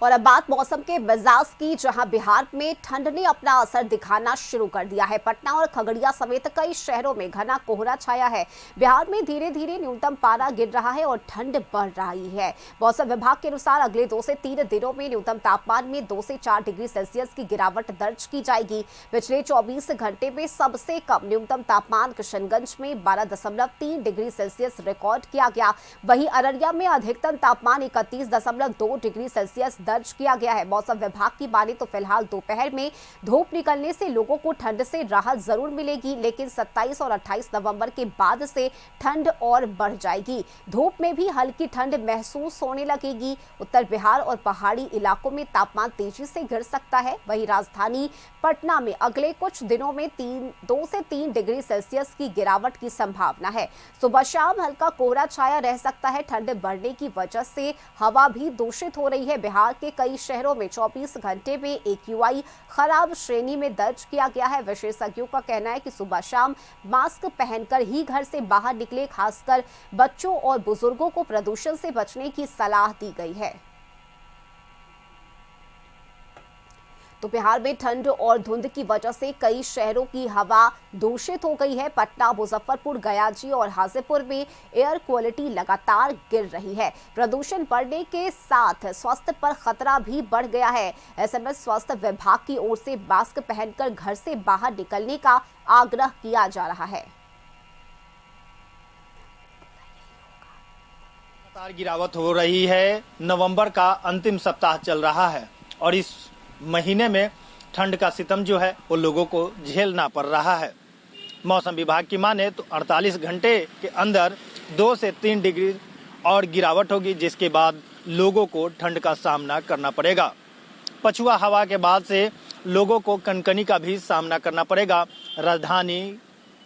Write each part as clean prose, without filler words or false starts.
और अब बात मौसम के मिजाज की, जहां बिहार में ठंड ने अपना असर दिखाना शुरू कर दिया है। पटना और खगड़िया समेत कई शहरों में घना कोहरा छाया है। बिहार में धीरे धीरे न्यूनतम पारा गिर रहा है और ठंड बढ़ रही है। मौसम विभाग के अनुसार अगले 2 से 3 दिनों में न्यूनतम तापमान में 2 से 4 डिग्री सेल्सियस की गिरावट दर्ज की जाएगी। पिछले 24 घंटे में सबसे कम न्यूनतम तापमान किशनगंज में 12.3 डिग्री सेल्सियस रिकॉर्ड किया गया। वहीं अररिया में अधिकतम तापमान 31.2 डिग्री सेल्सियस दर्ज किया गया है। मौसम विभाग की माने तो फिलहाल दोपहर में धूप निकलने से लोगों को ठंड से राहत जरूर मिलेगी, लेकिन 27 और 28 नवंबर के बाद से ठंड और बढ़ जाएगी। धूप में भी हल्की ठंड महसूस होने लगेगी। उत्तर बिहार और पहाड़ी इलाकों में तापमान तेजी से गिर सकता है। वहीं राजधानी पटना में अगले कुछ दिनों में 2 से 3 डिग्री सेल्सियस की गिरावट की संभावना है। सुबह शाम हल्का कोहरा छाया रह सकता है। ठंड बढ़ने की वजह से हवा भी दूषित हो रही है। बिहार के कई शहरों में 24 घंटे में AQI खराब श्रेणी में दर्ज किया गया है। विशेषज्ञों का कहना है कि सुबह शाम मास्क पहनकर ही घर से बाहर निकले। खासकर बच्चों और बुजुर्गों को प्रदूषण से बचने की सलाह दी गई है। तो बिहार में ठंड और धुंध की वजह से कई शहरों की हवा दूषित हो गई है। पटना, मुजफ्फरपुर, गयाजी और हाजीपुर में एयर क्वालिटी लगातार गिर रही है। प्रदूषण बढ़ने के साथ स्वास्थ्य पर खतरा भी बढ़ गया है। ऐसे में स्वास्थ्य विभाग की ओर से मास्क पहनकर घर से बाहर निकलने का आग्रह किया जा रहा है। लगातार गिरावट हो रही है। नवंबर का अंतिम सप्ताह चल रहा है और इस महीने में ठंड का सितम जो है वो लोगों को झेलना पड़ रहा है। मौसम विभाग की माने तो 48 घंटे के अंदर 2 से 3 डिग्री और गिरावट होगी, जिसके बाद लोगों को ठंड का सामना करना पड़ेगा। पछुआ हवा के बाद से लोगों को कनकनी का भी सामना करना पड़ेगा। राजधानी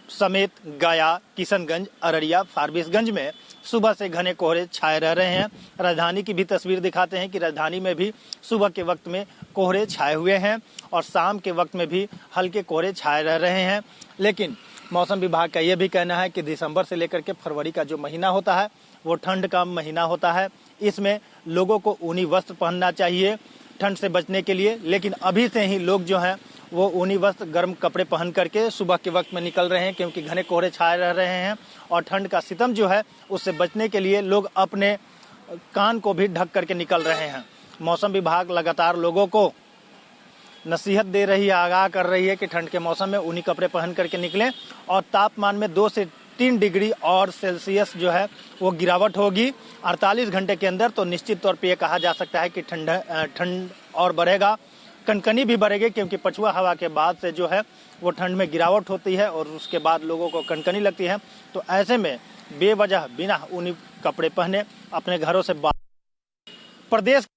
समेत गया, किशनगंज, अररिया, फारबिसगंज में सुबह से घने कोहरे छाए रह रहे हैं। राजधानी की भी तस्वीर दिखाते हैं कि राजधानी में भी सुबह के वक्त में कोहरे छाए हुए हैं और शाम के वक्त में भी हल्के कोहरे छाए रह रहे हैं। लेकिन मौसम विभाग का यह भी कहना है कि दिसंबर से लेकर के फरवरी का जो महीना होता है वो ठंड का महीना होता है। इसमें लोगों को ऊनी वस्त्र पहनना चाहिए ठंड से बचने के लिए। लेकिन अभी से ही लोग जो हैं वो ऊनी वस्त्र, गर्म कपड़े पहन करके सुबह के वक्त में निकल रहे हैं, क्योंकि घने कोहरे छाए रह रहे हैं और ठंड का सितम जो है उससे बचने के लिए लोग अपने कान को भी ढक करके निकल रहे हैं। मौसम विभाग लगातार लोगों को नसीहत दे रही है, आगाह कर रही है कि ठंड के मौसम में ऊनी कपड़े पहन करके निकलें और तापमान में 2 से 3 डिग्री और सेल्सियस जो है वो गिरावट होगी 48 घंटे के अंदर। तो निश्चित तौर पे ये कहा जा सकता है कि ठंड और बढ़ेगा, कनकनी भी बढ़ेगी, क्योंकि पछुआ हवा के बाद से जो है वो ठंड में गिरावट होती है और उसके बाद लोगों को कनकनी लगती है। तो ऐसे में बेवजह बिना ऊनी कपड़े पहने अपने घरों से बाहर प्रदेश